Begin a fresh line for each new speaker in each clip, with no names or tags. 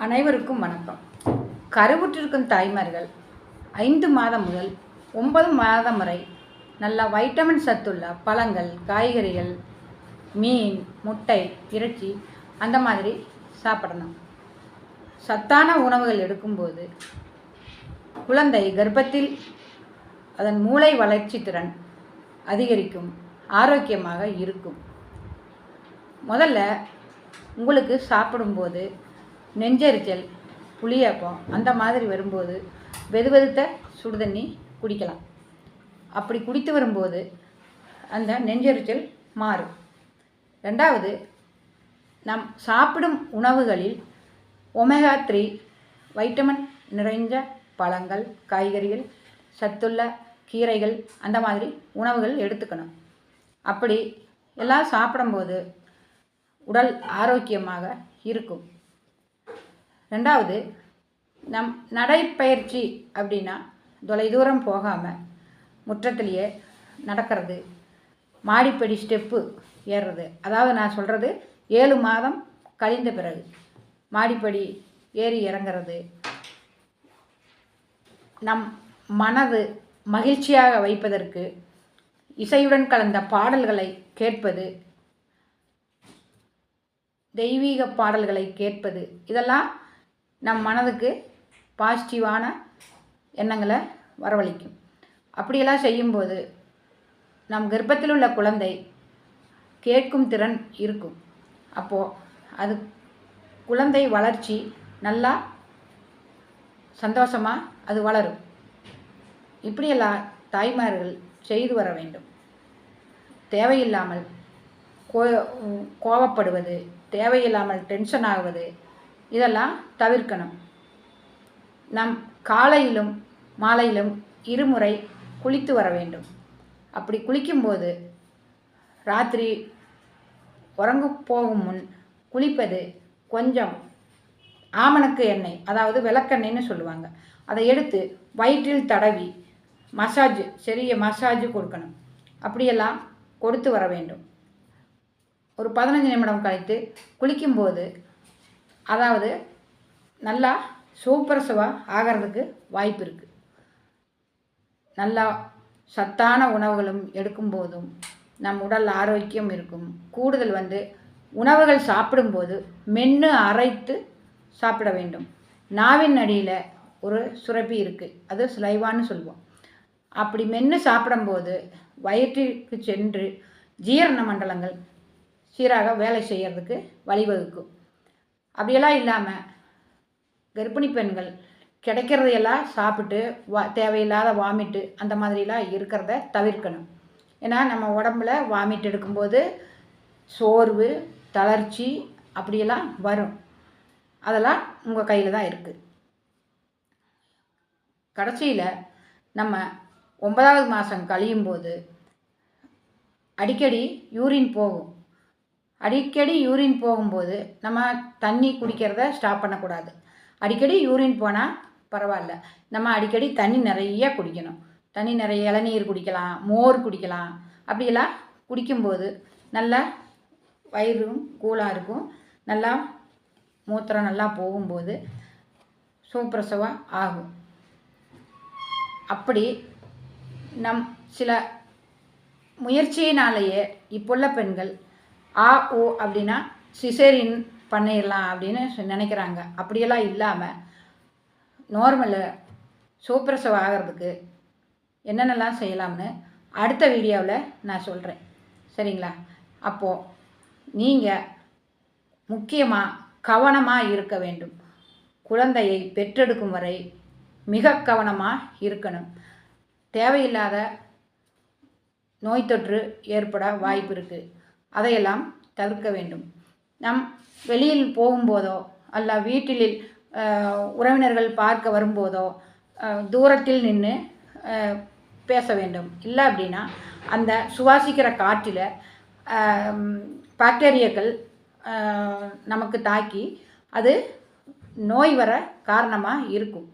அனைவருக்கும் வணக்கம். கருவுற்றிருக்கும் தாய்மார்கள் 5 மாதம் முதல் 9 மாதம் வரை நல்ல வைட்டமின் சத்துள்ள பழங்கள், காய்கறிகள், மீன், முட்டை, இறைச்சி அந்த மாதிரி சாப்பிடணும். சத்தான உணவுகள் எடுக்கும்போது குழந்தை கர்ப்பத்தில் அதன் மூளை வளர்ச்சி திறன் அதிகரிக்கும், ஆரோக்கியமாக இருக்கும். முதல்ல உங்களுக்கு சாப்பிடும்போது நெஞ்செரிச்சல், புளியாப்பம் அந்த மாதிரி வரும்போது வெதுவெதுத்த சுடுதண்ணி குடிக்கலாம். அப்படி குடித்து வரும்போது அந்த நெஞ்செரிச்சல் மாறும். ரெண்டாவது, நம் சாப்பிடும் உணவுகளில் ஒமேகா 3 வைட்டமின் நிறைஞ்ச பழங்கள், காய்கறிகள், சத்துள்ள கீரைகள் அந்த மாதிரி உணவுகள் எடுத்துக்கணும். அப்படி எல்லாம் சாப்பிடும்போது உடல் ஆரோக்கியமாக இருக்கும். ரெண்டாவது, நம் நடைப்பயிற்சி அப்படின்னா தொலைதூரம் போகாமல் முற்றத்திலேயே நடக்கிறது, மாடிப்படி ஸ்டெப்பு ஏறுறது. அதாவது நான் சொல்கிறது 7 மாதம் கழிந்த பிறகு மாடிப்படி ஏறி இறங்கிறது. நம் மனது மகிழ்ச்சியாக வைப்பதற்கு இசையுடன் கலந்த பாடல்களை கேட்பது, தெய்வீக பாடல்களை கேட்பது, இதெல்லாம் நம் மனதுக்கு பாசிட்டிவான எண்ணங்களை வரவழைக்கும். அப்படியெல்லாம் செய்யும்போது நம் கர்ப்பத்தில் உள்ள குழந்தை கேட்கும் திறன் இருக்கும். அப்போது அது குழந்தை வளர்ச்சி நல்லா சந்தோஷமாக அது வளரும். இப்படியெல்லாம் தாய்மார்கள் செய்து வர வேண்டும். தேவையில்லாமல் கோபப்படுவது, தேவையில்லாமல் டென்ஷன் ஆகுவது இதெல்லாம் தவிர்க்கணும். நம் காலையிலும் மாலையிலும் 2 முறை குளித்து வர வேண்டும். அப்படி குளிக்கும்போது ராத்திரி உறங்க போகும் முன் குளிப்பது கொஞ்சம் ஆமணக்கு எண்ணெய், அதாவது விளக்கெண்ணெய்ன்னு சொல்லுவாங்க, அதை எடுத்து வயிற்றில் தடவி சிறிய மசாஜ் கொடுக்கணும். அப்படியெல்லாம் கொடுத்து வர வேண்டும். ஒரு 15 நிமிடம் கழித்து குளிக்கும்போது அதாவது நல்லா சுகப்பிரசவம் ஆகிறதுக்கு வாய்ப்பு இருக்குது. நல்லா சத்தான உணவுகளும் எடுக்கும்போதும் நம் உடல் ஆரோக்கியம் இருக்கும். கூடுதல் உணவுகள் சாப்பிடும்போது மென்று அரைத்து சாப்பிட வேண்டும். நாவின் அடியில் ஒரு சுரப்பி இருக்குது, அது ஸ்லைவான்னு சொல்லுவோம். அப்படி மென்று சாப்பிடும்போது வயிற்றிற்கு சென்று ஜீரண மண்டலங்கள் சீராக வேலை செய்கிறதுக்கு வழிவகுக்கும். அப்படியெல்லாம் இல்லாமல் கர்ப்பிணி பெண்கள் கிடைக்கிறதையெல்லாம் சாப்பிட்டு தேவையில்லாத வாமிட்டு அந்த மாதிரிலாம் இருக்கிறத தவிர்க்கணும். ஏன்னா நம்ம உடம்புல வாமிட் எடுக்கும்போது சோர்வு, தளர்ச்சி அப்படியெல்லாம் வரும். அதெல்லாம் உங்கள் கையில் தான் இருக்குது. கடைசியில் நம்ம 9வது மாதம் கழியும் போது அடிக்கடி யூரின் போகும். அடிக்கடி யூரின் போகும்போது நம்ம தண்ணி குடிக்கிறத ஸ்டாப் பண்ணக்கூடாது. அடிக்கடி யூரின் போனால் பரவாயில்ல, நம்ம அடிக்கடி தண்ணி நிறைய குடிக்கணும். தண்ணி நிறைய இளநீர் குடிக்கலாம், மோர் குடிக்கலாம். அப்படியெல்லாம் குடிக்கும்போது நல்லா வயிறும் கூலாக இருக்கும். நல்லா மூத்திரம் நல்லா போகும்போது சுகப்பிரசவம் ஆகும். அப்படி நம் சில முயற்சியினாலேயே இப்போள்ள பெண்கள் அப்படின்னா சிசேரியன் பண்ணிடலாம் அப்படின்னு நினைக்கிறாங்க. அப்படியெல்லாம் இல்லாமல் நார்மலு சுகப்பிரசவம் ஆகிறதுக்கு என்னென்னலாம் செய்யலாம்னு அடுத்த வீடியோவில் நான் சொல்கிறேன். சரிங்களா? அப்போது நீங்கள் முக்கியமாக கவனமாக இருக்க வேண்டும். குழந்தையை பெற்றெடுக்கும் வரை மிக கவனமாக இருக்கணும். தேவையில்லாத நோய் தொற்று ஏற்பட வாய்ப்பு இருக்குது. அதையெல்லாம் தவிர்க்க வேண்டும். நம் வெளியில் போகும்போதோ அல்ல வீட்டில் உறவினர்கள் பார்க்க வரும்போதோ தூரத்தில் நின்று பேச வேண்டும். இல்லை அப்படின்னா அந்த சுவாசிக்கிற காற்றில் பாக்டீரியாக்கள் நமக்கு தாக்கி அது நோய் வர காரணமாக இருக்கும்.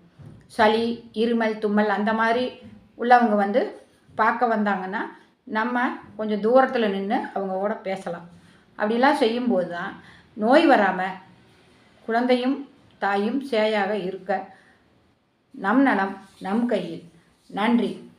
சளி, இருமல், தும்மல் அந்த மாதிரி உள்ளவங்க பார்க்க வந்தாங்கன்னா நம்ம கொஞ்சம் தூரத்தில் நின்று அவங்களோட பேசலாம். அப்படிலாம் செய்யும்போது தான் நோய் வராமல் குழந்தையும் தாயும் சேயாக இருக்க நம் நலம் நம் கையில். நன்றி.